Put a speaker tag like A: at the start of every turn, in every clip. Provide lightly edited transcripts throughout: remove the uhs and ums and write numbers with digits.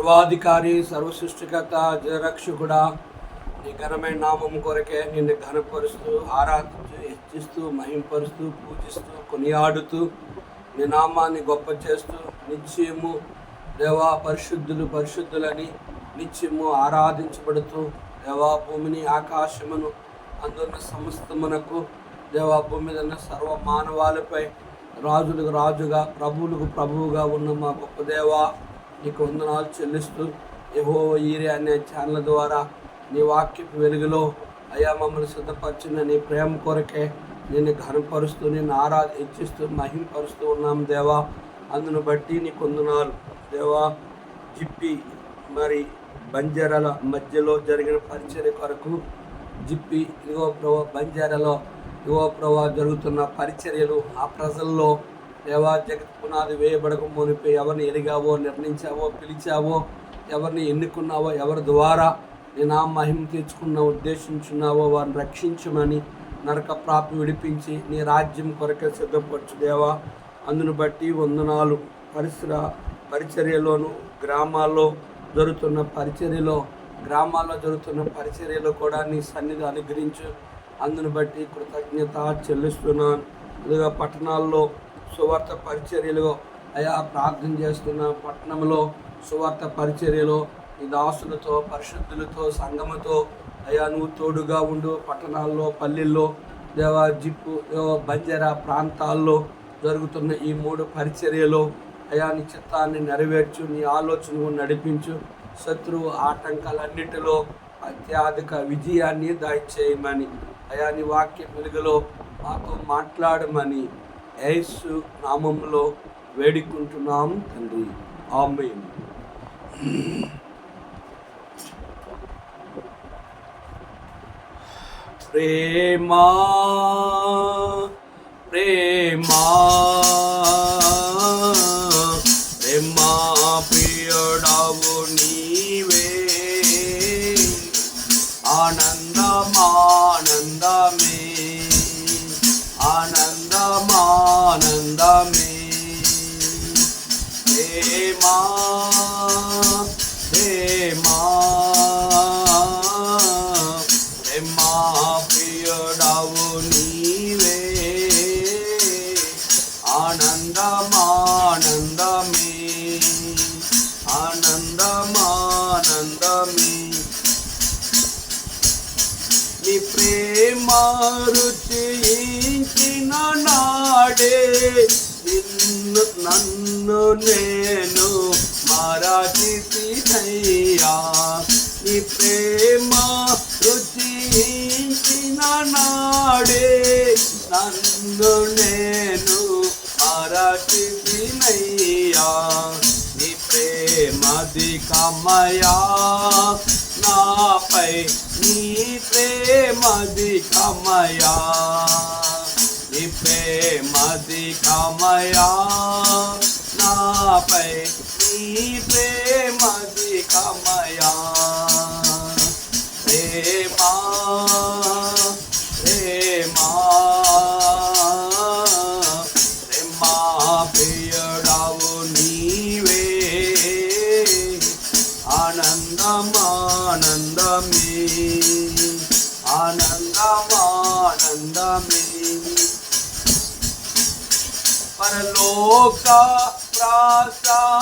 A: సర్వాధికారి, సర్వసృష్టికర్త, జరక్షకుడా, నీ ఘనమైన నామం కొరకే నిన్ను ఘనపరుస్తూ, ఆరాధిస్తూ, హెచ్చిస్తూ, మహింపరుస్తూ, పూజిస్తూ, కొనియాడుతూ, నీ నామాన్ని గొప్ప చేస్తూ, నిత్యము దేవా పరిశుద్ధులు పరిశుద్ధులని నిత్యము ఆరాధించబడుతూ, దేవా భూమిని ఆకాశమును అందున్న సమస్తమునకు, దేవా భూమి మీద ఉన్న సర్వ మానవాళిపై రాజులకు రాజుగా, ప్రభువులకు ప్రభువుగా ఉన్న మా గొప్ప దేవా, నీకు వందనాలు చెల్లిస్తూ, యెహోవా ఈరే అనే ఛానల్ ద్వారా నీ వాక్యపు వెలుగులో అయ్యా మమ్మల్ని సిద్ధపరిచిన నీ ప్రేమ కొరకే నేను ఘనపరుస్తూ, నేను హెచ్చిస్తూ, మహింపరుస్తూ ఉన్నాం దేవా. అందును బట్టి నీకు వందనాలు దేవా. జిప్పి మరి బంజారాల మధ్యలో జరిగిన పరిచర్య కొరకు జిప్పి ఇదిగో ప్రభా, బంజారాలో ఇదిగో ప్రభా జరుగుతున్న పరిచర్యలు, ఆ ప్రజల్లో దేవా జగత్ పునాది వేయబడక మునిపై ఎవరిని ఎరిగావో, నిర్ణయించావో, పిలిచావో, ఎవరిని ఎన్నుకున్నావో, ఎవరి ద్వారా నీ నా మహిమ తీర్చుకున్నావు, ఉద్దేశించున్నావో వారిని రక్షించమని, నరక ప్రాప్తి విడిపించి నీ రాజ్యం కొరకే సిద్ధపరచు దేవా. అందును బట్టి వందనాలు. పరిచర్యలోను గ్రామాల్లో జరుగుతున్న పరిచర్యలో కూడా నీ సన్నిధి అనుగ్రహించు. అందును బట్టి కృతజ్ఞత చెల్లిస్తున్నాను. ఇదిగా పట్టణాల్లో సువార్త పరిచర్యలు అయా ప్రార్థన చేస్తున్న పట్టణంలో సువార్త పరిచర్యలో ఈ దాసులతో, పరిశుద్ధులతో, సంఘముతో అయా నువ్వు తోడుగా ఉండు. పట్టణాల్లో, పల్లెల్లో దేవా, జిప్పు బంజారా ప్రాంతాల్లో జరుగుతున్న ఈ 3 పరిచర్యలో అయా నీ చిత్తాన్ని నెరవేర్చు, నీ ఆలోచనను నడిపించు. శత్రువు ఆటంకాలన్నిటిలో అత్యధిక విజయాన్ని దయచేయమని, అయా నీ వాక్య వెలుగులో మాతో మాట్లాడమని యేసు నామములో వేడుకుంటున్నాం తండ్రి. ఆమేన్. ప్రేమా ప్రేమా ప్రేమా ప్రియుడవు నీవే, ఆనందమానందమే ఆనందమానందమే. ప్రేమా ప్రేమా ప్రేమా ప్రియుడవు నీవే, ఆనందమానందమే ఆనందమానందమే. నీ ప్రేమ రుచించిన నాడే నన్ను నేను మరచితినయ్యా. నీ ప్రేమ రుచించిన నాడే నన్ను నేను మరచితినయ్యా. నీ ప్రేమధికమయా నాపై, నీ ప్రేమధికమయా, నీ ప్రేమధికమయా నాపై, నీ ప్రేమధికమయా. ప్రేమా ప్రేమా ప్రేమా ప్రియుడవు నీవే, ఆనందమానందమే ఆనందమానందమే. పరలోక ప్రాసారాజా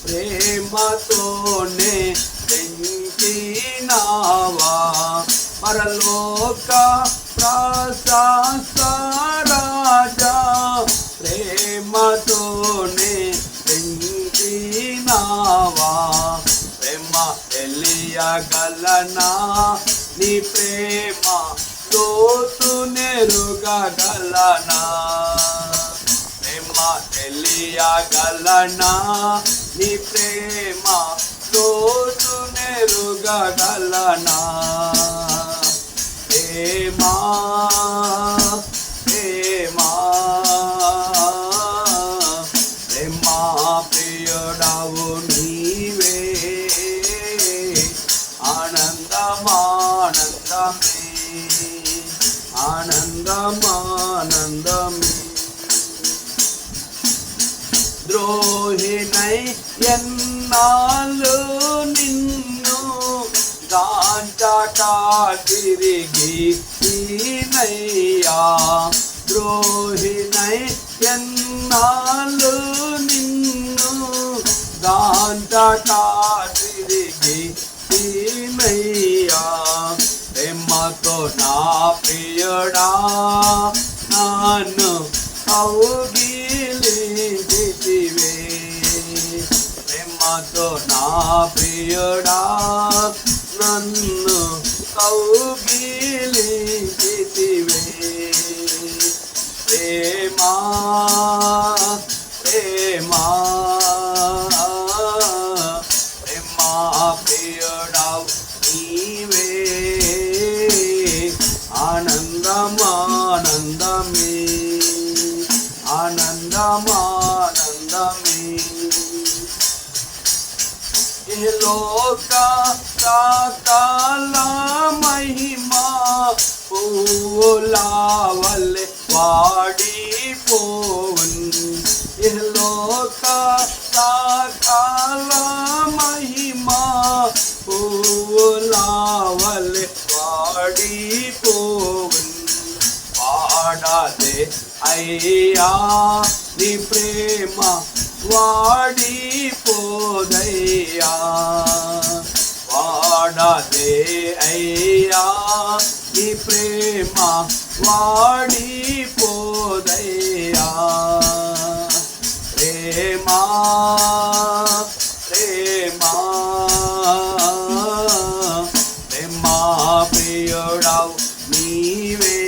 A: ప్రేమతోనే పెంచినావా. పరలోక ప్రాసారాజా ప్రేమతోనే పెంచినావా. ప్రేమ తెలియగలనా, నీ ప్రేమ లోతు నెరుగగలనా. ప్రేమ తెలియగలనా, నీ ప్రేమ లోతు నెరుగగలనా. ప్రేమా ప్రేమా ప్రేమా ప్రియుడవు నీవే, ఆనందమానందమే ఆనందమానందమే. ద్రోహినై ఎన్నాళ్ళు నిన్ను గాంచట తిరిగి ఈనయ్యా ద్రోహినై ఎన్నాళ్ళు నిన్ను గాంచట తిరిగి ఈనయ్యా ప్రేమతో నా ప్రియుడా నన్ను కౌగిలించితివే ప్రేమతో నా ప్రియుడా నన్ను కౌగిలించితివే ప్రేమా ప్రేమా ప్రేమా ప్రియుడావు నీవే ఆనందమానందమే ఆనందమానందమే ఏ లోక సకల మహిమా పూలావల్లే వాడిపోవున్ ఏ లోక సకల మహిమా పూలావల్లే వాడిపోవున్ వాడదే అయ్యా నీ ప్రేమ వాడిపోదయ్యా వాడదే అయ్యా నీ ప్రేమ వాడిపోదయ్యా ప్రేమా ప్రేమా ప్రేమా ప్రియుడావు నీవే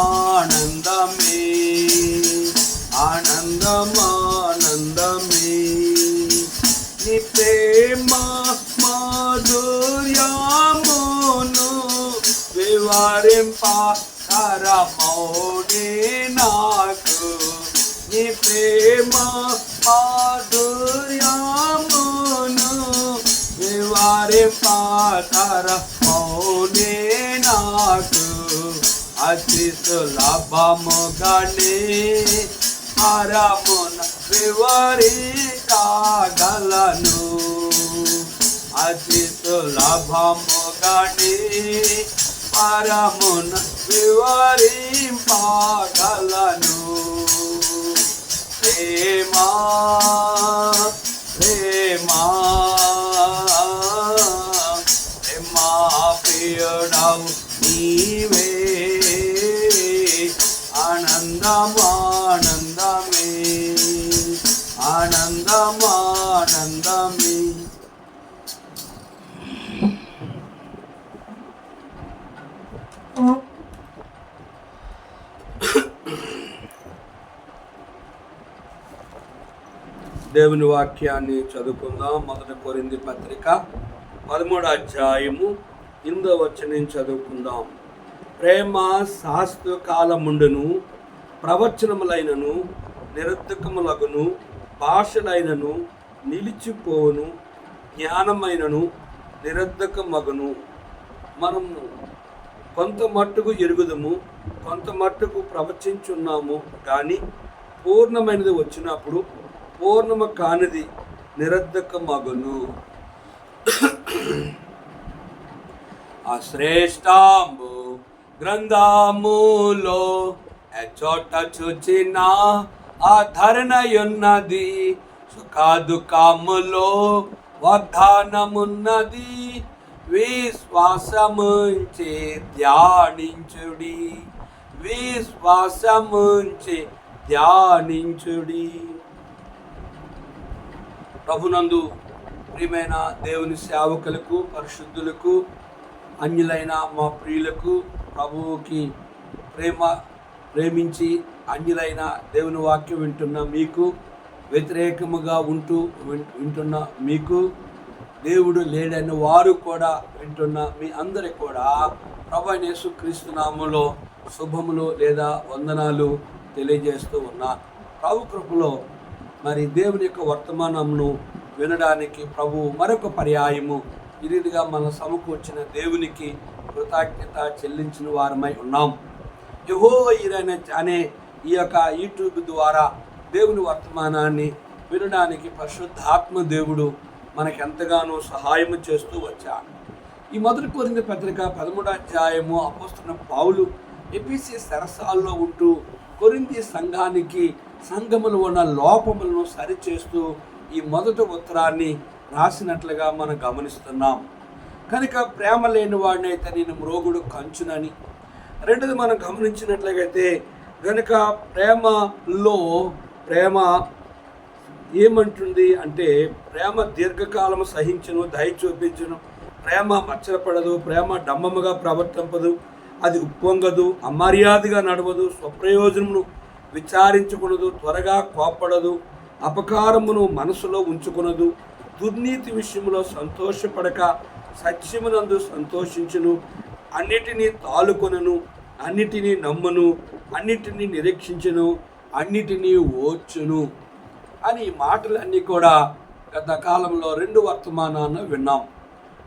A: ఆనందమానందమే ఆనందమానందమే నీ ప్రేమ మాధుర్యమును వివరింప తరమౌనే నాకు నీ ప్రేమ మాధుర్యమును వివరింప తరమౌనే నాకు అతి సులభముగానే పరమున వివరించగలను అతి సులభముగానే పరమున వివరింపగలను ప్రేమా ప్రేమా ప్రేమా ప్రియుడావు నీవే ఆనందమానందమే ఆనందమానందమే దేవుని వాక్యాన్ని చదువుకుందాం. 1 కొరింథీ పత్రిక 13వ అధ్యాయము 8వ వచనం చదువుకుందాం. ప్రేమ శాశ్వత కాలముండును, ప్రవచనములైనను నిరర్థకములగును, భాషలైనను నిలిచిపోవును, జ్ఞానమైనను నిరర్థకమగును. మనము కొంత మట్టుకు ఎరుగుదము, కొంత మట్టుకు ప్రవచించున్నాము, కానీ పూర్ణమైనది వచ్చినప్పుడు పూర్ణము కానిది నిరర్థకమగును. ఆ శ్రేష్ఠంబు గ్రంథములో చోట చూచిన ఆధరణయున్నది, సుఖ దుఃఖములో వాగ్దానమున్నది. విశ్వాసముంచి ధ్యానించుడి, విశ్వాసముంచి ధ్యానించుడి. ప్రభునందు ప్రియమైన దేవుని సేవకులకు, పరిశుద్ధులకు, అన్యులైన మా ప్రియులకు, ప్రభువుకి ప్రేమించి అన్యులైన దేవుని వాక్యం వింటున్న మీకు, వ్యతిరేకముగా వింటున్న మీకు, దేవుడు లేడని వారు కూడా వింటున్న మీ అందరికి కూడా ప్రభువైన యేసుక్రీస్తు నామములో శుభములు లేదా వందనాలు తెలియజేస్తూ ఉన్నా. ప్రభు కృపలో మరి దేవుని యొక్క వర్తమానమును వినడానికి ప్రభు మరొక పర్యాయము ఈ రీతిగా మన సమకూర్చిన దేవునికి కృతజ్ఞత చెల్లించిన వారమై ఉన్నాం. యెహోవా ఈరే అనే ఈ యొక్క యూట్యూబ్ ద్వారా దేవుని వర్తమానాన్ని వినడానికి పరిశుద్ధాత్మ దేవుడు మనకెంతగానో సహాయం చేస్తూ వచ్చాడు. ఈ మొదటి కొరింథీ పత్రిక 13వ అధ్యాయము అపోస్తలుడైన పౌలు ఎఫెసీ సరసాల్లో ఉంటూ కొరింథీ సంఘానికి సంఘములో ఉన్న లోపములను సరిచేస్తూ ఈ మొదటి ఉత్తరాన్ని రాసినట్లుగా మనం గమనిస్తున్నాం. కనుక ప్రేమ లేని వాడినైతే నేను మ్రోగుడు కంచునని. రెండోది మనం గమనించినట్లయితే కనుక ప్రేమ ఏమంటుంది అంటే ప్రేమ దీర్ఘకాలం సహించును, దయ చూపించును, ప్రేమ మచ్చరపడదు, ప్రేమ డంబముగా ప్రవర్తింపదు, అది ఉప్పొంగదు, అమర్యాదగా నడవదు, స్వప్రయోజనమును విచారించుకునదు, త్వరగా కోపడదు, అపకారమును మనసులో ఉంచుకునదు, దుర్నీతి విషయంలో సంతోషపడక సత్యమునందు సంతోషించును, అన్నిటినీ తాలుకొనును, అన్నిటినీ నమ్మును, అన్నిటినీ నిరీక్షించును, అన్నిటినీ ఓర్చును అని ఈ మాటలన్నీ కూడా గత కాలంలో 2 వర్తమానాలను విన్నాం.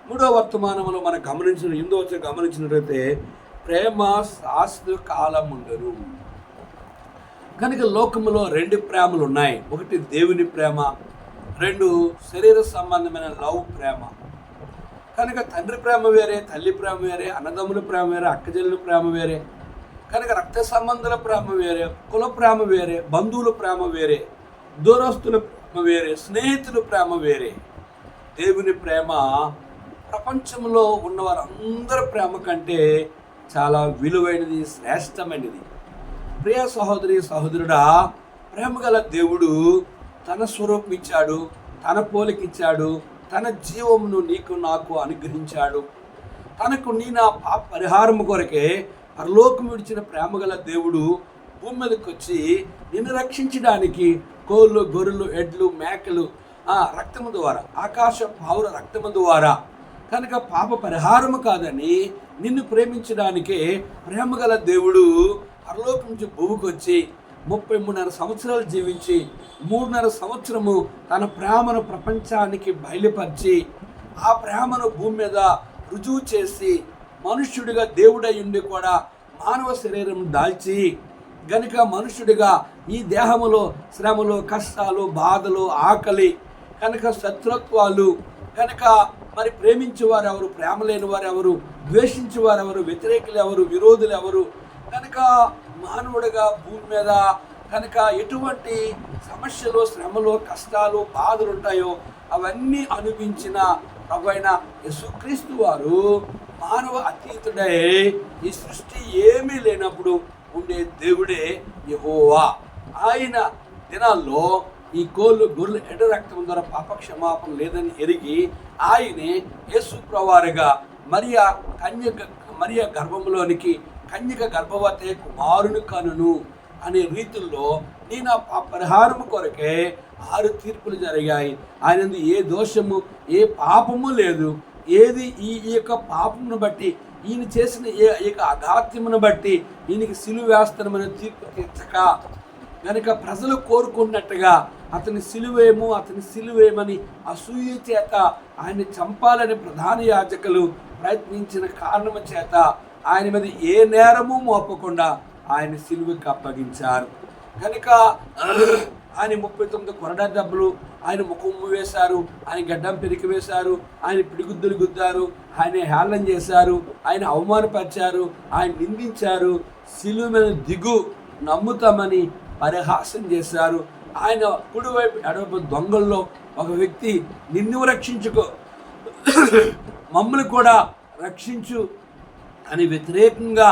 A: 3వ వర్తమానంలో మనం గమనించినట్లయితే ప్రేమ శాశ్వత కాలం ఉండదు. కనుక లోకములో 2 ప్రేమలు ఉన్నాయి. ఒకటి దేవుని ప్రేమ, 2 శరీర సంబంధమైన లవ్ ప్రేమ. కనుక తండ్రి ప్రేమ వేరే, తల్లి ప్రేమ వేరే, అన్నదమ్ముల ప్రేమ వేరే, అక్కచెల్లెల ప్రేమ వేరే. కనుక రక్త సంబంధుల ప్రేమ వేరే, కుల ప్రేమ వేరే, బంధువుల ప్రేమ వేరే, దూరస్తుల ప్రేమ వేరే, స్నేహితుల ప్రేమ వేరే. దేవుని ప్రేమ ప్రపంచంలో ఉన్న వారందరి ప్రేమ కంటే చాలా విలువైనది, శ్రేష్టమైనది. ప్రియ సహోదరి సహోదరుడా, ప్రేమ గల దేవుడు తన స్వరూపం ఇచ్చాడు, తన పోలికిచ్చాడు, తన జీవమును నీకు నాకు అనుగ్రహించాడు. తనకు నీ నా పాప పరిహారం కొరకే పరలోకం విడిచిన ప్రేమ గల దేవుడు భూమి మీదకి వచ్చి నిన్ను రక్షించడానికి కోళ్ళు, గొర్రెలు, ఎడ్లు, మేకలు రక్తము ద్వారా, ఆకాశ పావుర రక్తము ద్వారా కనుక పాప పరిహారము కాదని నిన్ను ప్రేమించడానికే ప్రేమ గల దేవుడు పరలోకం నుంచి భూమికి వచ్చి 33.5 సంవత్సరాలు జీవించి 3.5 సంవత్సరము తన ప్రేమను ప్రపంచానికి బయలుపరిచి ఆ ప్రేమను భూమి మీద రుజువు చేసి మనుష్యుడిగా దేవుడై ఉండి కూడా మానవ శరీరం దాల్చి గనుక మనుష్యుడిగా ఈ దేహములో శ్రమలు, కష్టాలు, బాధలు, ఆకలి, కనుక శత్రుత్వాలు, కనుక మరి ప్రేమించేవారు ఎవరు, ప్రేమ లేని వారు ఎవరు, ద్వేషించేవారు ఎవరు, వ్యతిరేకులు ఎవరు, విరోధులు ఎవరు, కనుక మానవుడిగా భూమి మీద కనుక ఎటువంటి సమస్యలు, శ్రమలు, కష్టాలు, బాధలు ఉంటాయో అవన్నీ అనుభవించిన ప్రభువైన యేసుక్రీస్తు వారు మానవ అతీతుడై ఈ సృష్టి ఏమీ లేనప్పుడు ఉండే దేవుడే యెహోవా. ఆయన దినాల్లో ఈ కోళ్ళు, గొర్రెలు, ఎడ రక్తం ద్వారా పాప క్షమాపణ లేదని ఎరిగి ఆయనే యేసు ప్రభువారుగా మరియ గర్భంలోనికి కన్యక గర్భవతి కుమారుని కనును అనే రీతుల్లో నీ నా పరిహారము కొరకే 6 తీర్పులు జరిగాయి. ఆయన ఏ దోషము, ఏ పాపము లేదు. ఏది ఈ యొక్క పాపమును బట్టి, ఈయన చేసిన ఈ అఘాత్యమును బట్టి ఈయనకి సిలువ వేస్తామని తీర్పు తీర్చక కనుక ప్రజలు కోరుకున్నట్టుగా అతని సిలువేమని అసూయ చేత ఆయన చంపాలని ప్రధాన యాజకులు ప్రయత్నించిన కారణము చేత ఆయన మీద ఏ నేరము మోపకుండా ఆయన సిలువకి అప్పగించారు. కనుక ఆయన 39 కొరడా దెబ్బలు ఆయన ముఖము వేశారు, ఆయన గడ్డం పెరికి వేశారు, ఆయన పిడిగుద్దులు గుద్దారు, ఆయన హేళన చేశారు, ఆయన అవమానపరిచారు, ఆయన నిందించారు, సిలువ మీద దిగు నమ్ముతామని పరిహాసం చేశారు. ఆయన కుడివైపు ఎడవైపు దొంగల్లో ఒక వ్యక్తి నిన్ను రక్షించుకో, మమ్మల్ని కూడా రక్షించు అని వ్యతిరేకంగా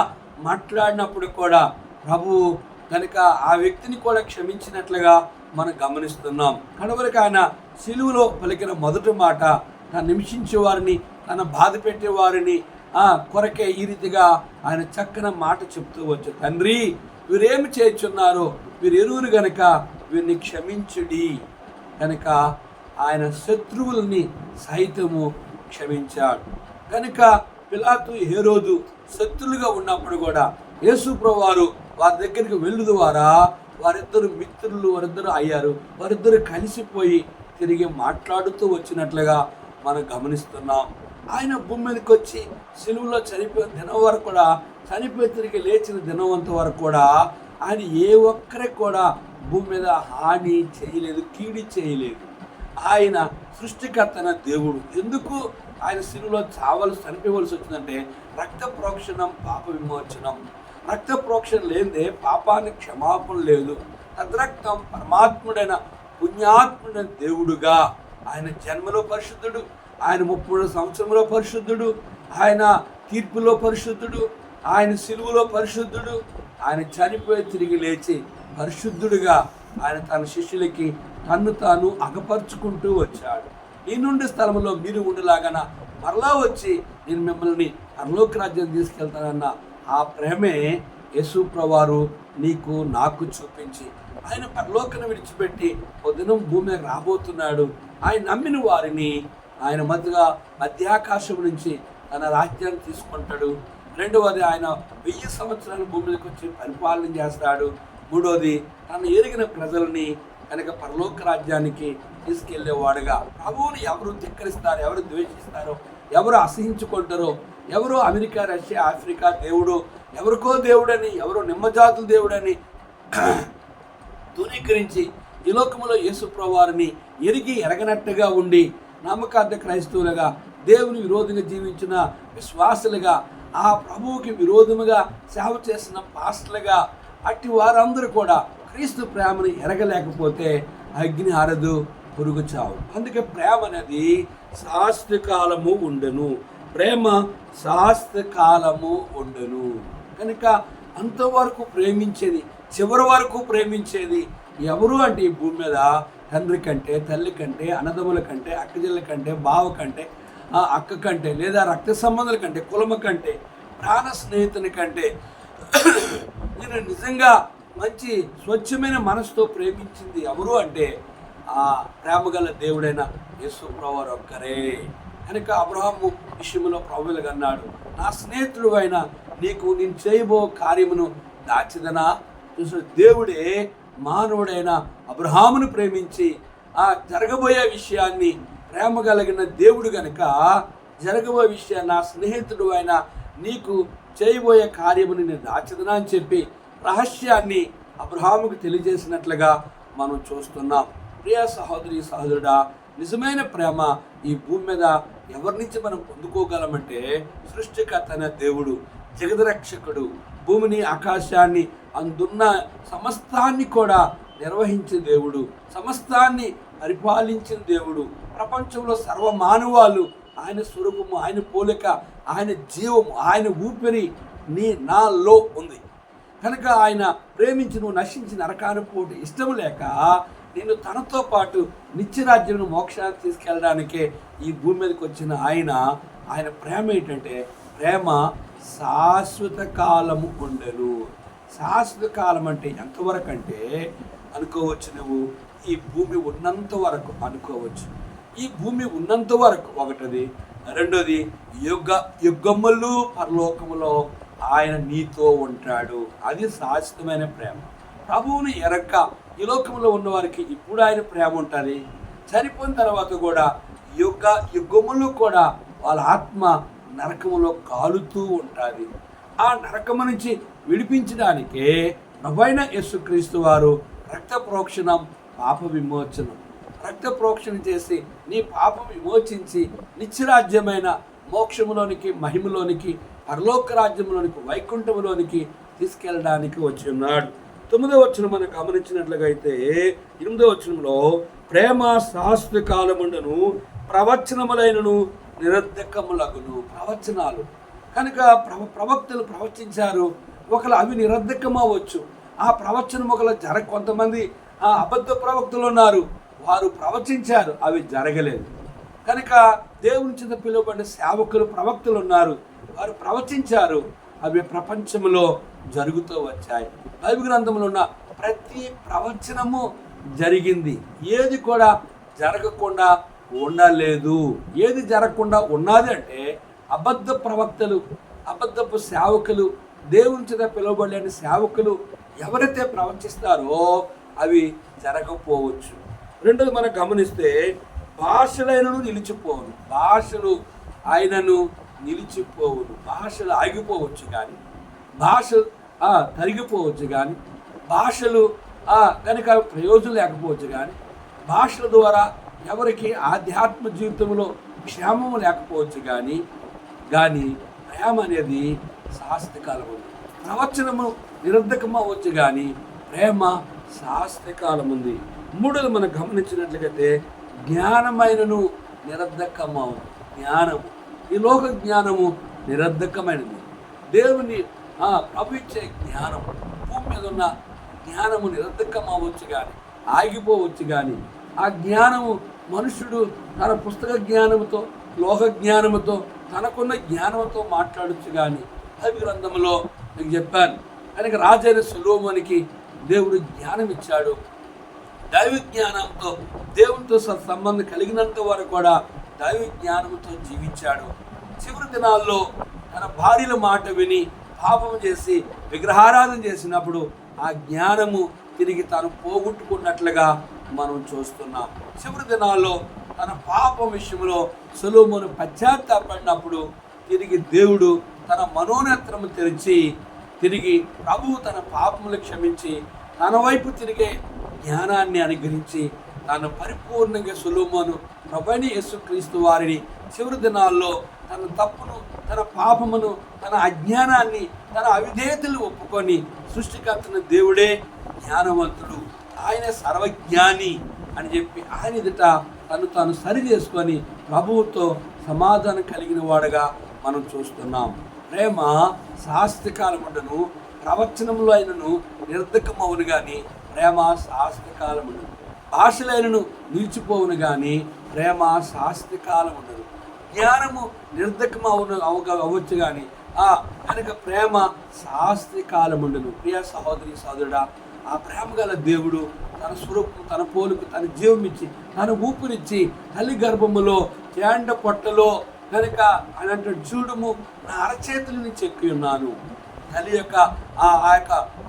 A: మాట్లాడినప్పుడు కూడా ప్రభువు కనుక ఆ వ్యక్తిని కూడా క్షమించినట్లుగా మనం గమనిస్తున్నాం. కనుక ఆయన సిలువలో పలికిన మొదటి మాట తను హింసించే వారిని, తన బాధ పెట్టే వారిని కొరకే ఈ రీతిగా ఆయన చక్కని మాట చెప్తూ వచ్చు. తండ్రి, వీరేమి చేయుచున్నారో వీరు ఎరువురు గనక వీరిని క్షమించుడి. కనుక ఆయన శత్రువుల్ని సైతము క్షమించాడు. కనుక పిలాతు, హేరోదు శత్రులుగా ఉన్నప్పుడు కూడా యేసు ప్రభువారు వారి దగ్గరికి వెళ్ళు ద్వారా వారిద్దరు మిత్రులు, వారిద్దరు అయ్యారు. వారిద్దరు కలిసిపోయి తిరిగి మాట్లాడుతూ వచ్చినట్లుగా మనం గమనిస్తున్నాం. ఆయన భూమి మీదకి వచ్చి సిలువలో చనిపోయిన దినం వరకు కూడా, చనిపోయి తిరిగి లేచిన దినం అంత వరకు కూడా ఆయన ఏ ఒక్కరికి కూడా భూమి మీద హాని చేయలేదు, కీడి చేయలేదు. ఆయన సృష్టికర్తన దేవుడు. ఎందుకు ఆయన శిలువలో చనిపోవలసి వచ్చిందంటే రక్త ప్రోక్షణం, పాప విమోచనం. రక్త ప్రోక్షణ లేదే పాపానికి క్షమాపణ లేదు. తద్రక్తం పరమాత్ముడైన పుణ్యాత్ముడైన దేవుడుగా ఆయన జన్మలో పరిశుద్ధుడు, ఆయన 33 సంవత్సరంలో పరిశుద్ధుడు, ఆయన తీర్పులో పరిశుద్ధుడు, ఆయన శిలువలో పరిశుద్ధుడు, ఆయన చనిపోయి తిరిగి లేచి పరిశుద్ధుడిగా ఆయన తన శిష్యులకి తన్ను తాను అగపరుచుకుంటూ వచ్చాడు. ఈ నుండి స్థలంలో మీరు ఉండలాగన మరలా వచ్చి నేను మిమ్మల్ని పరలోక రాజ్యం తీసుకెళ్తానన్న ఆ ప్రేమే యేసు ప్రభువారు నీకు నాకు చూపించి ఆయన పరలోకను విడిచిపెట్టి పొద్దునం భూమి రాబోతున్నాడు. ఆయన నమ్మిన వారిని ఆయన మధ్యాకాశం నుంచి తన రాజ్యాన్ని తీసుకుంటాడు. రెండవది ఆయన 1000 సంవత్సరాలు భూమి మీదకి వచ్చి పరిపాలన చేస్తాడు. మూడవది తను ఎరిగిన ప్రజల్ని కనుక పరలోక రాజ్యానికి తీసుకెళ్లేవాడుగా. ప్రభువుని ఎవరు ధిక్కరిస్తారో, ఎవరు ద్వేషిస్తారో, ఎవరు అసహించుకుంటారో, ఎవరు అమెరికా, రష్యా, ఆఫ్రికా దేవుడు, ఎవరికో దేవుడని, ఎవరో నిమ్మజాతుల దేవుడని ధృవీకరించి ఈ లోకంలో యేసు ప్రభువారిని ఎరగనట్టుగా ఉండి నమ్మకార్థ క్రైస్తవులుగా, దేవుని విరోధంగా జీవించిన విశ్వాసులుగా, ఆ ప్రభువుకి విరోధముగా సేవ చేసిన పాస్టర్లుగా, అట్టి వారందరూ కూడా క్రీస్తు ప్రేమని ఎరగలేకపోతే అగ్ని ఆరదు, పురుగు చావు. అందుకే ప్రేమ అనేది శాశ్వతకాలము ఉండెను. ప్రేమ శాశ్వతకాలము ఉండెను. కనుక అంతవరకు ప్రేమించేది, చివరి వరకు ప్రేమించేది ఎవరు అంటే ఈ భూమి మీద తండ్రి కంటే, తల్లి కంటే, అన్నదమ్ముల కంటే, అక్కజల్ల కంటే, బావ కంటే, అక్క కంటే, లేదా రక్త సంబంధాల కంటే, కులమ కంటే, ప్రాణ స్నేహితుని కంటే నేను నిజంగా మంచి స్వచ్ఛమైన మనసుతో ప్రేమించింది ఎవరు అంటే ఆ ప్రేమగల దేవుడైన యేసు ప్రభువారు ఒక్కరే. కనుక అబ్రహాము విషయంలో ప్రభువులుగా అన్నాడు, నా స్నేహితుడు అయిన నీకు నేను చేయబో కార్యమును దాచిదనా. చూసిన దేవుడే మానవుడైన అబ్రహామును ప్రేమించి ఆ జరగబోయే విషయాన్ని, ప్రేమ కలిగిన దేవుడు గనుక జరగబోయే విషయాన్ని నా స్నేహితుడు అయిన నీకు చేయబోయే కార్యముని నేను దాచదనా అని చెప్పి రహస్యాన్ని అబ్రహాముకు తెలియజేసినట్లుగా మనం చూస్తున్నాం. ప్రియ సహోదరి సహోదరుడా, నిజమైన ప్రేమ ఈ భూమి మీద ఎవరి నుంచి మనం పొందుకోగలమంటే సృష్టికర్త అనే దేవుడు, జగదరక్షకుడు, భూమిని ఆకాశాన్ని అందున్న సమస్తాన్ని కూడా నిర్వహించిన దేవుడు, సమస్తాన్ని పరిపాలించిన దేవుడు, ప్రపంచంలో సర్వమానవాళ్ళు ఆయన స్వరూపము, ఆయన పోలిక, ఆయన జీవము, ఆయన ఊపిరి నాలో ఉంది. కనుక ఆయన ప్రేమించి నువ్వు నశించిన నరకానుకోటి ఇష్టం లేక నేను తనతో పాటు నిత్యరాజ్యం మోక్షాన్ని తీసుకెళ్ళడానికే ఈ భూమి మీదకి వచ్చిన ఆయన ప్రేమ ఏంటంటే ప్రేమ శాశ్వత కాలము ఉండెను. శాశ్వత కాలం అంటే ఎంతవరకు అంటే అనుకోవచ్చు, నువ్వు ఈ భూమి ఉన్నంత వరకు అనుకోవచ్చు. ఈ భూమి ఉన్నంత వరకు ఒకటిది. రెండోది యుగములు పరలోకములో ఆయన నీతో ఉంటాడు. అది శాశ్వతమైన ప్రేమ. ప్రభువుని ఎరక్క ఈ లోకంలో ఉన్న వారికి ఇప్పుడు ఆయన ప్రేమ ఉంటుంది. చనిపోయిన తర్వాత కూడా యుగములు కూడా వాళ్ళ ఆత్మ నరకములో కాలుతూ ఉంటుంది. ఆ నరకము నుంచి విడిపించడానికే ప్రభువైన యేసుక్రీస్తు వారు రక్త ప్రోక్షణం, పాప విమోచనం, రక్త ప్రోక్షణ చేసి నీ పాపం విమోచించి నిత్యరాజ్యమైన మోక్షములోనికి, మహిమలోనికి, పరలోక రాజ్యంలోనికి, వైకుంఠములోనికి తీసుకెళ్ళడానికి వచ్చి ఉన్నాడు. 9వ వచనం మనం గమనించినట్లుగా అయితే 8వ వచనంలో ప్రేమ శాశ్వత కాలముండను, ప్రవచనములైనను నిరర్ధకములగును. ప్రవచనాలు కనుక ప్రవక్తలు ప్రవచించారు. ఒకళ్ళు అవి నిరర్ధకమవచ్చు. ఆ ప్రవచనం ఒకళ్ళు కొంతమంది అబద్ధ ప్రవక్తలు ఉన్నారు, వారు ప్రవచించారు, అవి జరగలేదు. కనుక దేవుని చేత పిలువబడిన సేవకులు, ప్రవక్తలు ఉన్నారు, వారు ప్రవచించారు, అవి ప్రపంచంలో జరుగుతూ వచ్చాయి. బైబిల్ గ్రంథంలో ఉన్న ప్రతి ప్రవచనము జరిగింది. ఏది కూడా జరగకుండా ఉండలేదు. ఏది జరగకుండా ఉన్నది అంటే అబద్ధ ప్రవక్తలు, అబద్ధపు సేవకులు, దేవుని చేత పిలువబడిన సేవకులు ఎవరైతే ప్రవచిస్తారో అవి జరగకపోవచ్చు. రెండోది మనం గమనిస్తే భాషలైనను నిలిచిపోవును. భాషలు ఆయనను నిలిచిపోవును. భాషలు ఆగిపోవచ్చు కానీ, భాష తరిగిపోవచ్చు కానీ, భాషలు కనుక ప్రయోజనం లేకపోవచ్చు, కానీ భాషల ద్వారా ఎవరికి ఆధ్యాత్మ జీవితంలో క్షేమం లేకపోవచ్చు, కానీ ప్రేమ అనేది శాశ్వతకాలం ఉంది. ప్రవచనము నిరర్ధకం అవ్వచ్చు, కానీ ప్రేమ శాశ్వతకాలం ఉంది. మూడోది మనం గమనించినట్లయితే జ్ఞానమైనను నిరర్ధకమవు. జ్ఞానము, ఈ లోక జ్ఞానము నిరర్ధకమైనది. దేవుని ప్రభు ఇచ్చే జ్ఞానము, భూమి మీద ఉన్న జ్ఞానము నిరర్ధకం అవ్వచ్చు, కానీ ఆగిపోవచ్చు, కానీ ఆ జ్ఞానము మనుషుడు తన పుస్తక జ్ఞానముతో, లోక జ్ఞానముతో, తనకున్న జ్ఞానంతో మాట్లాడచ్చు. కానీ బైబిల్ గ్రంథంలో మీకు చెప్పాను, కనుక రాజైన సొలొమోనుకి దేవుడు జ్ఞానం ఇచ్చాడు. దైవ జ్ఞానంతో దేవునితో సంబంధం కలిగినంత వరకు కూడా దైవ జ్ఞానంతో జీవించాడు. చివరి దినాల్లో తన భార్యల మాట విని పాపం చేసి విగ్రహారాధన చేసినప్పుడు ఆ జ్ఞానము తిరిగి తాను పోగొట్టుకున్నట్లుగా మనం చూస్తున్నాం. చివరి దినాల్లో తన పాపం విషయంలో సొలొమోను పశ్చాత్తాపడినప్పుడు తిరిగి దేవుడు తన మనోనేత్రము తెరిచి తిరిగి ప్రభువు తన పాపములు క్షమించి తన వైపు తిరిగే జ్ఞానాన్ని అనుగ్రహించి తాను పరిపూర్ణంగా సొలొమోను ప్రభువైన యేసుక్రీస్తు వారిని చివరి దినాల్లో తన తప్పును, తన పాపమును, తన అజ్ఞానాన్ని, తన అవిధేయతలు ఒప్పుకొని సృష్టికర్తన దేవుడే జ్ఞానవంతుడు, ఆయన సర్వజ్ఞాని అని చెప్పి ఆయన ఎదుట తాను సరి చేసుకొని ప్రభువుతో సమాధానం కలిగిన వాడుగా మనం చూస్తున్నాం. ప్రేమ శాశ్వతకాలం ఉండను, ప్రవచనంలో అయినను నిరర్ధకమవును, కానీ ప్రేమ శాశ్వతకాలం ఉండదు. భాషలైనను నిలిచిపోవును, కానీ ప్రేమ శాశ్వతకాలం ఉండదు. జ్ఞానము నిరర్ధకం అవ్వచ్చు, కానీ కనుక ప్రేమ శాశ్వతకాలం ఉండదు. ప్రియ సహోదరి సహోదరుడా, ఆ ప్రేమ గల దేవుడు తన స్వరూపం, తన పోలుకు, తన జీవం ఇచ్చి, తన ఊపిరిచ్చి తల్లి గర్భములో తేండ పొట్టలో కనుక ఆయన అంటాడు, చూడుము నా అరచేతులని చెక్కి ఉన్నాను. తల్లి యొక్క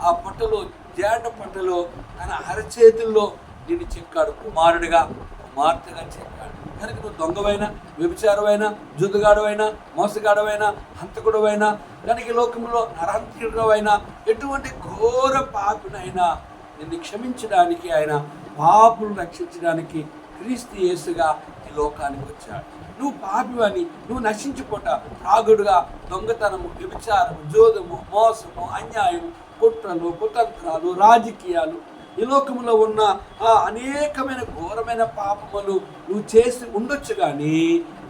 A: ఆ పొట్టలో, తేండ పొట్టలో తన అరచేతుల్లో నిన్ను చెక్కాడు. కుమారుడిగా, కుమార్తెగా చెక్కాడు. కనుక నువ్వు దొంగవైనా, వ్యభిచారమైనా, జుదుగాడవైనా, మోసగాడవైనా, హంతకుడవైనా, కనుక లోకంలో నరహంతకుడవైనా, ఎటువంటి ఘోర పాపినైనా నిన్ను క్షమించడానికి, ఆయన పాపులు రక్షించడానికి క్రీస్తు యేసుగా ఈ లోకానికి వచ్చాడు. నువ్వు పాపివని, నువ్వు నశించిపోట, త్రాగుడుగా, దొంగతనము, వ్యభిచారము, జోదము, మోసము, అన్యాయము, కుట్రలు, కుతంత్రాలు, రాజకీయాలు, ఈ లోకంలో ఉన్న అనేకమైన ఘోరమైన పాపములు నువ్వు చేసి ఉండొచ్చు, కానీ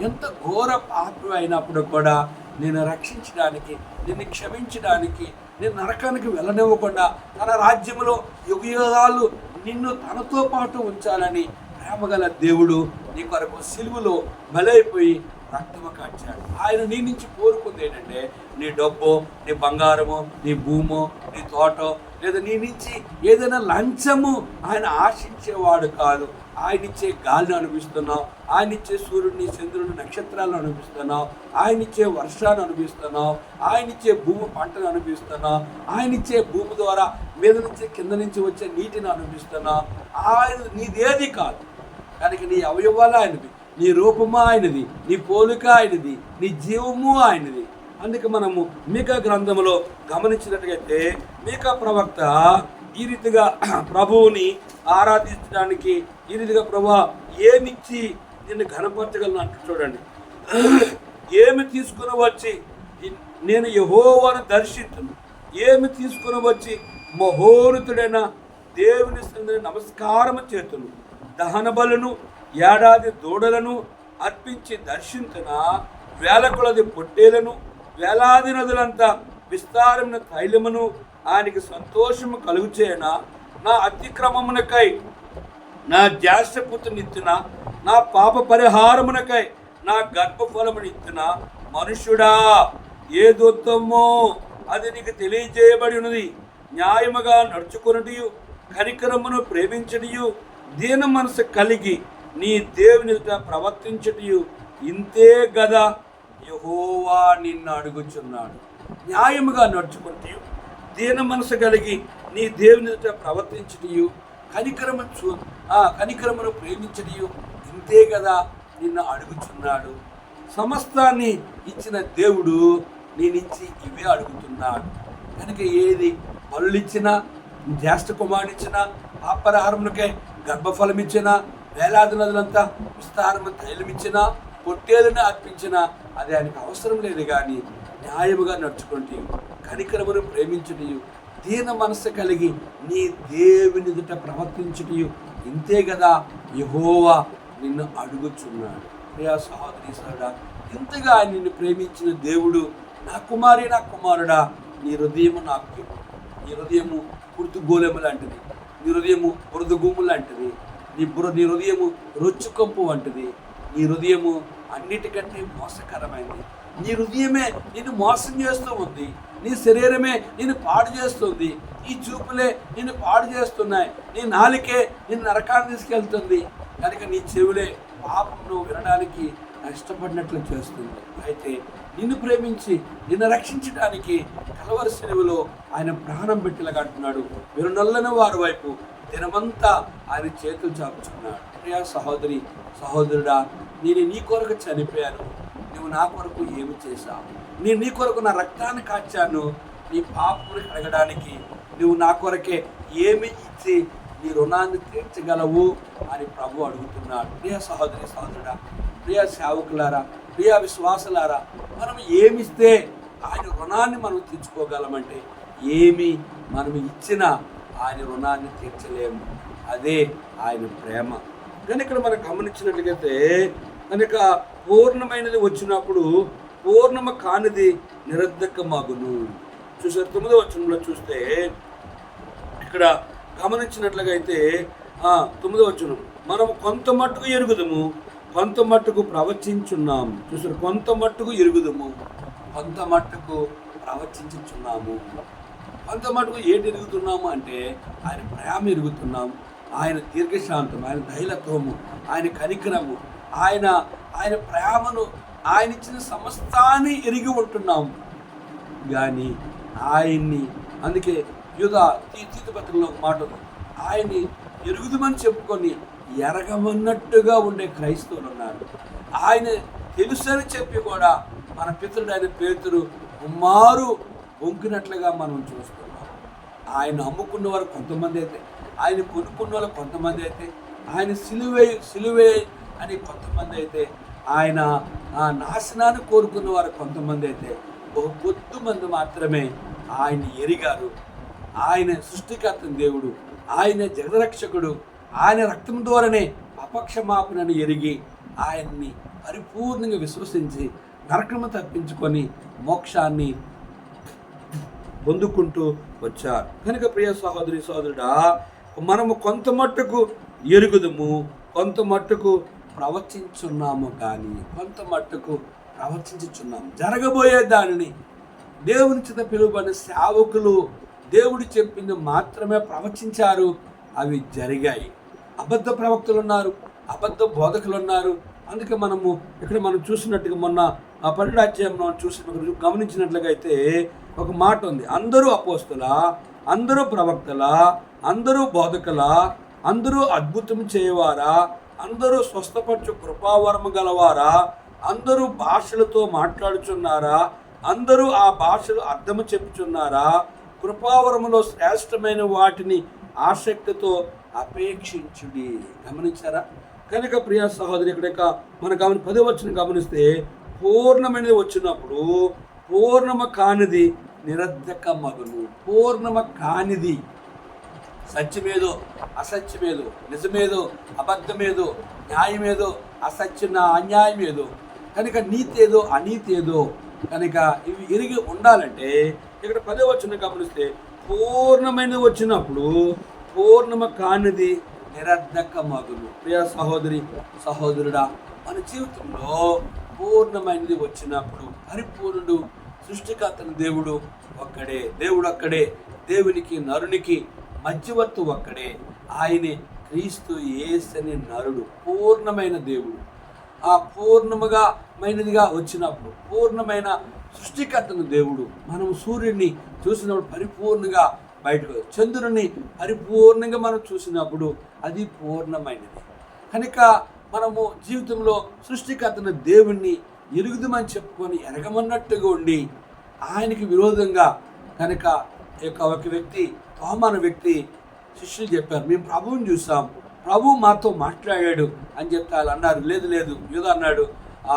A: ఎంత ఘోర పాపం అయినప్పుడు కూడా నేను రక్షించడానికి, నిన్ను క్షమించడానికి, నేను నరకానికి వెళ్ళనివ్వకుండా తన రాజ్యంలో యుగయుగాలు నిన్ను తనతో పాటు ఉంచాలని ప్రేమగల దేవుడు నీ కొరకు సిలువలో బలైపోయి రక్తము కాచాడు. ఆయన నీ నుంచి కోరుకుంది ఏంటంటే నీ డబ్బో, నీ బంగారమో, నీ భూమో, నీ తోటో, లేదా నీ నుంచి ఏదైనా లంచము ఆయన ఆశించేవాడు కాదు. ఆయన ఇచ్చే గాలిని అనుభవిస్తున్నావు, ఆయన ఇచ్చే సూర్యుడిని, చంద్రుడిని, నక్షత్రాలను అనుభవిస్తున్నావు, ఆయన ఇచ్చే వర్షాన్ని అనుభవిస్తున్నావు, ఆయన ఇచ్చే భూమి పంటను అనుభవిస్తున్నావు, ఆయన ఇచ్చే భూమి ద్వారా మీద నుంచి కింద నుంచి వచ్చే నీటిని అనుభవిస్తున్నావు. ఆయన నీదేది కాదు, కనుక నీ అవయవాలు ఆయనది, నీ రూపము ఆయనది, నీ పోలిక ఆయనది, నీ జీవము ఆయనది. అందుకే మనము మీకా గ్రంథంలో గమనించినట్టుగైతే మీకా ప్రవక్త ఈ రీతిగా ప్రభువుని ఆరాధించడానికి, ఈ రీతిగా ప్రభువా ఏమిచ్చి నిన్ను ఘనపరచగలను అంటూ చూడండి. ఏమి తీసుకుని వచ్చి నేను యెహోవాను దర్శించును, ఏమి తీసుకుని వచ్చి మహోన్నతుడైన దేవుని సన్నిధిని నమస్కారము చేతును, దహన బలును, ఏడాది దూడలను అర్పించి దర్శించిన, వేల కొలది పొట్టేలను, వేలాది నదులంతా విస్తారమైన తైలమును ఆయనకి సంతోషము కలుగు చేయన, నా అతిక్రమమునకై నా జ్యేష్ఠపుత్రునిత్తిన, నా పాప పరిహారమునకై నా గర్భఫలమునిత్తిన మనుష్యుడా, ఏదొత్తమో అది నీకు తెలియజేయబడి ఉన్నది. న్యాయముగా నడుచుకున్నటియు, కనికరమును ప్రేమించటియు, దీన మనసు కలిగి నీ దేవుని ప్రవర్తించటియు ఇంతే గదా యెహోవా నిన్ను అడుగుచున్నాడు. న్యాయముగా నడుచుకుంటూ, దీన మనసు కలిగి నీ దేవుని ప్రవర్తించటియు, కనికరమును ప్రేమించటియు ఇంతే కదా నిన్ను అడుగుచున్నాడు. సమస్తాన్ని ఇచ్చిన దేవుడు నీ నుంచి ఇవే అడుగుతున్నాడు. కనుక ఏది బలులిచ్చినా, జ్యేష్ఠ కుమారుని ఇచ్చిన, పాపరాహారములకే గర్భఫలం ఇచ్చిన, వేలాది నదులంతా విస్తారమైన తైలం ఇచ్చిన, పొట్టేలుని అర్పించిన, అది ఆయనకు అవసరం లేదు. కానీ న్యాయముగా నడుచుకుంటూ, కనికరమును ప్రేమించుటయు, దీన మనస్సు కలిగి నీ దేవుని ఎదుట ప్రవర్తించుటయు, ఇంతే కదా యెహోవా నిన్ను అడుగుచున్నాడు. ప్రియా సహోదరి సహోదరుడా, ఇంతగా నిన్ను ప్రేమించిన దేవుడు, నా కుమారి నా కుమారుడా, నీ హృదయము నాకు, నీ హృదయము కుర్తుగోలెము లాంటిది, నీ హృదయము బురదగూము లాంటిది, నీ హృదయము రొచ్చుకంపు వంటిది, నీ హృదయము అన్నిటికంటే మోసకరమైనది. నీ హృదయమే నిన్ను మోసం చేస్తూ ఉంది, నీ శరీరమే నిన్ను పాడు చేస్తుంది, ఈ చూపులే నిన్ను పాడు చేస్తున్నాయి, నీ నాలికే నిన్ను నరకాన్ని తీసుకెళ్తుంది, కనుక నీ చెవులే పాపమును వినడానికి ఇష్టపడినట్లు చేస్తుంది. అయితే నిన్ను ప్రేమించి నిన్ను రక్షించడానికి కలవరి శిలువలో ఆయన ప్రాణం పెట్టిలాగా అంటున్నాడు. మీరు నల్లని వారి వైపు దినమంతా ఆయన చేతులు చాపుచున్నాడు. ప్రియా సహోదరి సహోదరుడా, నేను నీ కొరకు చనిపోయాను, నువ్వు నా కొరకు ఏమి చేశావు? నేను నీ కొరకు నా రక్తాన్ని కాచాను, నీ పాపమును కడగడానికి నువ్వు నా కొరకే ఏమి ఇచ్చి నీ రుణాన్ని తీర్చగలవు అని ప్రభు అడుగుతున్నాడు. ప్రియ సహోదరి సహోదరుడా, ప్రియ సేవకులారా, ప్రియ విశ్వాసులారా, మనం ఏమిస్తే ఆయన రుణాన్ని మనం తీర్చుకోగలమంటే, ఏమి మనం ఇచ్చినా ఆయన రుణాన్ని తీర్చలేము. అదే ఆయన ప్రేమ. కానీ ఇక్కడ మనం గమనించినట్లయితే, కనుక పూర్ణమైనది వచ్చినప్పుడు పూర్ణమ కానిది నిరర్ధకమగును. చూసారు 9వ వచనంలో చూస్తే, ఇక్కడ గమనించినట్లుగా అయితే 9వ వచనం, మనం కొంత మట్టుకు ఎరుగుదము, కొంత మట్టుకు ప్రవచించున్నాము. చూసారు, కొంత మట్టుకు ఎరుగుదము, కొంత మట్టుకు ప్రవచించుచున్నాము. కొంత మటుకు ఏంటి ఎరుగుతున్నాము అంటే, ఆయన ప్రేమ ఎరుగుతున్నాము, ఆయన దీర్ఘశాంతం, ఆయన దైలత్వము, ఆయన కనికరము, ఆయన ప్రేమను, ఆయన ఇచ్చిన సమస్తాన్ని ఎరిగి ఉంటున్నాము. కానీ ఆయన్ని, అందుకే తీతు పత్రికలో ఒక మాట ఉంది, ఆయన్ని ఎరుగుదమని చెప్పుకొని ఎరగమన్నట్టుగా ఉండే క్రైస్తవులు ఉన్నారు. ఆయన తెలుసని చెప్పి కూడా మన పితరుడు అయిన పేతురు మారు వంకినట్లుగా మనం చూస్తున్నాం. ఆయన అమ్ముకున్న వారు కొంతమంది అయితే, ఆయన కొనుక్కున్న వాళ్ళు కొంతమంది అయితే, ఆయన సిలువే అని కొంతమంది అయితే, ఆయన నాశనాన్ని కోరుకున్న వారు కొంతమంది అయితే, ఒక కొద్ది మంది మాత్రమే ఆయన ఎరిగారు. ఆయన సృష్టికర్త దేవుడు, ఆయన జగదరక్షకుడు, ఆయన రక్తం ద్వారానే అపక్షమాపణను ఎరిగి ఆయన్ని పరిపూర్ణంగా విశ్వసించి నరకము తప్పించుకొని మోక్షాన్ని పొందుకుంటూ వచ్చారు. కనుక ప్రియ సహోదరి సహోదరుడా, మనము కొంత మట్టుకు ఎరుగుదము, కొంత మట్టుకు ప్రవచించున్నాము. కానీ కొంత మట్టుకు ప్రవచించుచున్నాము. జరగబోయే దానిని దేవుని చేత పిలువబడిన సేవకులు దేవుడు చెప్పింది మాత్రమే ప్రవచించారు, అవి జరిగాయి. అబద్ధ ప్రవక్తలు ఉన్నారు, అబద్ధ బోధకులు ఉన్నారు. అందుకే ఇక్కడ మనం చూసినట్టుగా మొన్న 12వ అధ్యాయంలో గమనించినట్లుగా అయితే ఒక మాట ఉంది, అందరూ అపోస్తులా, అందరూ ప్రవక్తలా, అందరూ బోధకులా, అందరూ అద్భుతం చేయవారా, అందరూ స్వస్థపరచు కృపావరము గలవారా, అందరూ భాషలతో మాట్లాడుచున్నారా, అందరూ ఆ భాషలు అర్థము చెప్పుచున్నారా, కృపావరములో శ్రేష్టమైన వాటిని ఆసక్తితో అపేక్షించుడి. గమనించారా? కనుక ప్రియ సహోదరి, ఇక్కడ మన 10వ వచనం గమనిస్తే, పూర్ణమైనది వచ్చినప్పుడు పూర్ణమ కానిది నిరర్ధకమగును. పూర్ణమ కానిది సత్యమేదో అసత్యమేదో, నిజమేదో అబద్ధమేదో, న్యాయమేదో అన్యాయమేదో, కనుక నీతి ఏదో అనీతి ఏదో, కనుక ఇవి ఎరిగి ఉండాలంటే ఇక్కడ 10వ వచనం గమనిస్తే, పూర్ణమైనది వచ్చినప్పుడు పూర్ణమ కానిది నిరర్ధకమగును. ప్రియ సహోదరి సహోదరుడా, మన జీవితంలో పూర్ణమైనది వచ్చినప్పుడు పరిపూర్ణుడు సృష్టికర్తను దేవుడు ఒక్కడే. దేవుడు ఒక్కడే, దేవునికి నరునికి మధ్యవర్తి ఒక్కడే. ఆయనే క్రీస్తు యేసని నరుడు, పూర్ణమైన దేవుడు. ఆ పూర్ణమైనదిగా వచ్చినప్పుడు పూర్ణమైన సృష్టికర్తను దేవుడు, మనం సూర్యుడిని చూసినప్పుడు పరిపూర్ణంగా బయటకు, చంద్రుడిని పరిపూర్ణంగా మనం చూసినప్పుడు అది పూర్ణమైనది. కనుక మనము జీవితంలో సృష్టికర్తను దేవుణ్ణి ఎరుగుదమని చెప్పుకొని ఎరగమన్నట్టుగా ఉండి ఆయనకి విరోధంగా కనుక ఒక వ్యక్తి తోమా అనే వ్యక్తి శిష్యులు చెప్పారు, మేము ప్రభువుని చూసాం, ప్రభు మాతో మాట్లాడాడు అని చెప్తే వాళ్ళు అన్నారు, లేదు లేదు. యూదా అన్నాడు, ఆ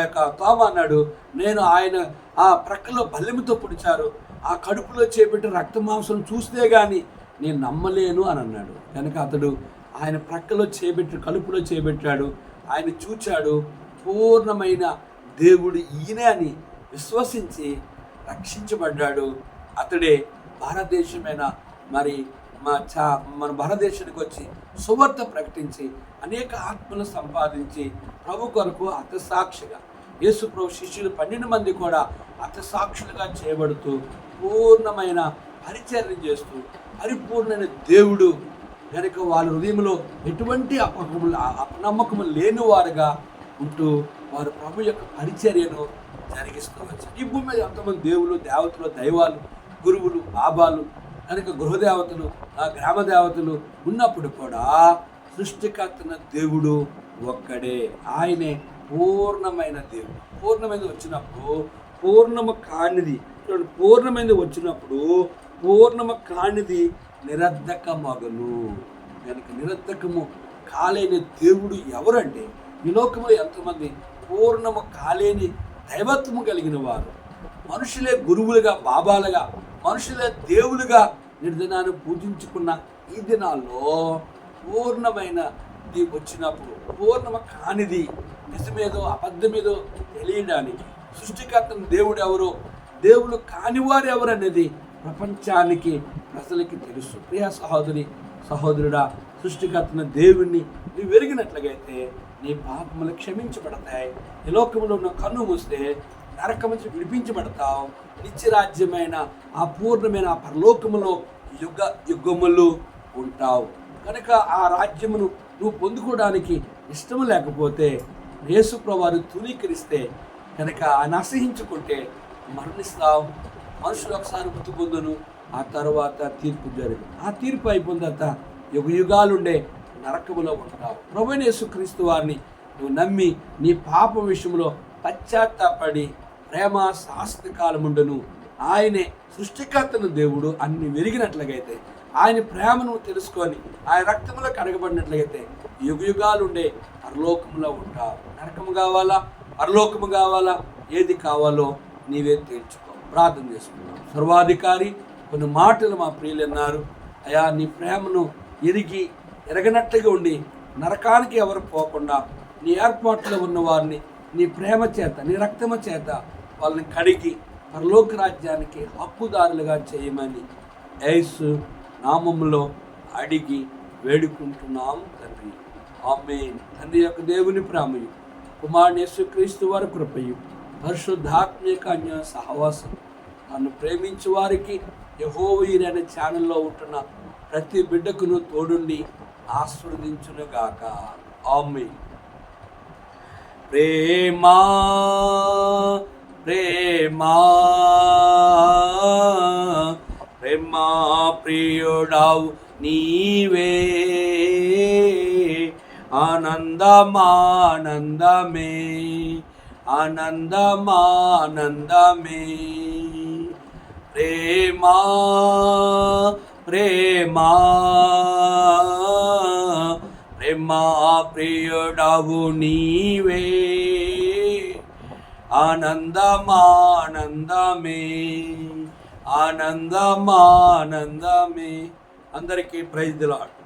A: యొక్క తోమా అన్నాడు, నేను ఆయన ఆ ప్రక్కలో బల్లెముతో పొడిచారు, ఆ కడుపులో చేపెట్టి రక్త మాంసం చూస్తే కానీ నేను నమ్మలేను అని అన్నాడు. కనుక అతడు ఆయన ప్రక్కలో కడుపులో చేపెట్టాడు, ఆయన చూచాడు, పూర్ణమైన దేవుడు ఈయనే అని విశ్వసించి రక్షించబడ్డాడు. అతడే భారతదేశమైన మన భారతదేశానికి వచ్చి సువార్త ప్రకటించి అనేక ఆత్మలు సంపాదించి ప్రభు కొరకు హతసాక్షిగా, యేసు ప్రభు శిష్యులు 12 మంది కూడా హతసాక్షులుగా చేయబడుతూ పూర్ణమైన పరిచర్య చేస్తూ పరిపూర్ణమైన దేవుడు కనుక వాళ్ళ హృదయంలో ఎటువంటి అపనమ్మకము లేని వారుగా ఉంటూ వారు ప్రభు యొక్క పరిచర్యను జరిగిస్తూ వచ్చారు. ఈ భూమి మీద ఎంతమంది దేవులు, దేవతలు, దైవాలు, గురువులు, బాబాలు, కనుక గృహదేవతలు, గ్రామ దేవతలు ఉన్నప్పుడు కూడా సృష్టికర్తన దేవుడు ఒక్కడే. ఆయనే పూర్ణమైన దేవుడు. పూర్ణమైనది వచ్చినప్పుడు పూర్ణము కానిది, పూర్ణమైనది వచ్చినప్పుడు పూర్ణము కానిది నిరర్ధకమగును. కనుక నిరర్ధకము కాలేని దేవుడు ఎవరంటే ఈ లోకంలో ఎంతమంది పూర్ణము కాలేని దైవత్వము కలిగిన వారు, మనుషులే గురువులుగా, బాబాలుగా, మనుషులే దేవులుగా నిర్దినాన్ని పూజించుకున్న ఈ దినాల్లో పూర్ణమైనది వచ్చినప్పుడు పూర్ణమ కానిది నిజమేదో అబద్ధమేదో తెలియడానికి సృష్టికర్తను దేవుడు ఎవరో, దేవుడు కానివారు ఎవరు అనేది ప్రపంచానికి ప్రజలకి తెలుసు. ప్రియ సహోదరి సహోదరుడా, సృష్టికర్తన దేవుణ్ణి నువ్వు వెరిగినట్లయితే నీ పాపములు క్షమించబడతాయి. ఈ లోకంలో ఉన్న కన్ను మూస్తే నరకం నుంచి విడిపించబడతావు. నిత్యరాజ్యమైన ఆ పూర్ణమైన ఆ పరలోకములో యుగములు ఉంటావు. కనుక ఆ రాజ్యమును నువ్వు పొందుకోవడానికి ఇష్టము లేకపోతే, యేసు ప్రభువును తృణీకరిస్తే, కనుక ఆయన అసహించుకుంటే మరణిస్తావు. మనుషులు ఒకసారి మృతి పొందును, ఆ తర్వాత తీర్పు జరుగు. ఆ తీర్పు అయిపోయిన తర్వాత యుగాలుండే నరకములో ఉంటావు. ప్రభువైన యేసుక్రీస్తు వారిని నువ్వు నమ్మి నీ పాప విషయంలో పశ్చాత్తాపడి ప్రేమ శాశ్వత కాలముండును. ఆయనే సృష్టికర్తను దేవుడు అన్ని వెరిగినట్లయితే, ఆయన ప్రేమను తెలుసుకొని ఆయన రక్తంలో కడగబడినట్లయితే యుగాలుండే పరలోకములో ఉంటావు. నరకము కావాలా, పరలోకము కావాలా, ఏది కావాలో నీవే తేల్చుకో. ప్రార్థన చేసుకున్నాం. సర్వాధికారి, కొన్ని మాటలు మా ప్రియులు అన్నారు, అయా నీ ప్రేమను ఎరగనట్టుగా ఉండి నరకానికి ఎవరు పోకుండా నీ ఏర్పాట్లో ఉన్న వారిని నీ ప్రేమ చేత, నీ రక్తము చేత వాళ్ళని కడిగి పరలోక రాజ్యానికి హక్కుదారులుగా చేయమని యేసు నామములో అడిగి వేడుకుంటున్నాము తండ్రి. ఆమేన్. తండ్రి యొక్క దేవుని ప్రేమయు, కుమారుని యేసుక్రీస్తు వారి కృపయు, పరిశుద్ధాత్మిక అన్య సహవాసం, నన్ను ప్రేమించు వారికి యెహోవా అనే ఛానల్లో ఉంటున్న ప్రతి బిడ్డకును తోడుండి ఆశీర్వదించునుగాక. ఆమేన్. ప్రేమా ప్రేమా ప్రేమా ప్రియుడావు నీవే, ఆనందమానందమే ఆనందమానందమే. ప్రేమా ప్రేమా ప్రేమా ప్రియుడావు నీవే, ఆనందమానందమే ఆనందమానందమే. అందరికీ ప్రైజ్ ది లార్డ్.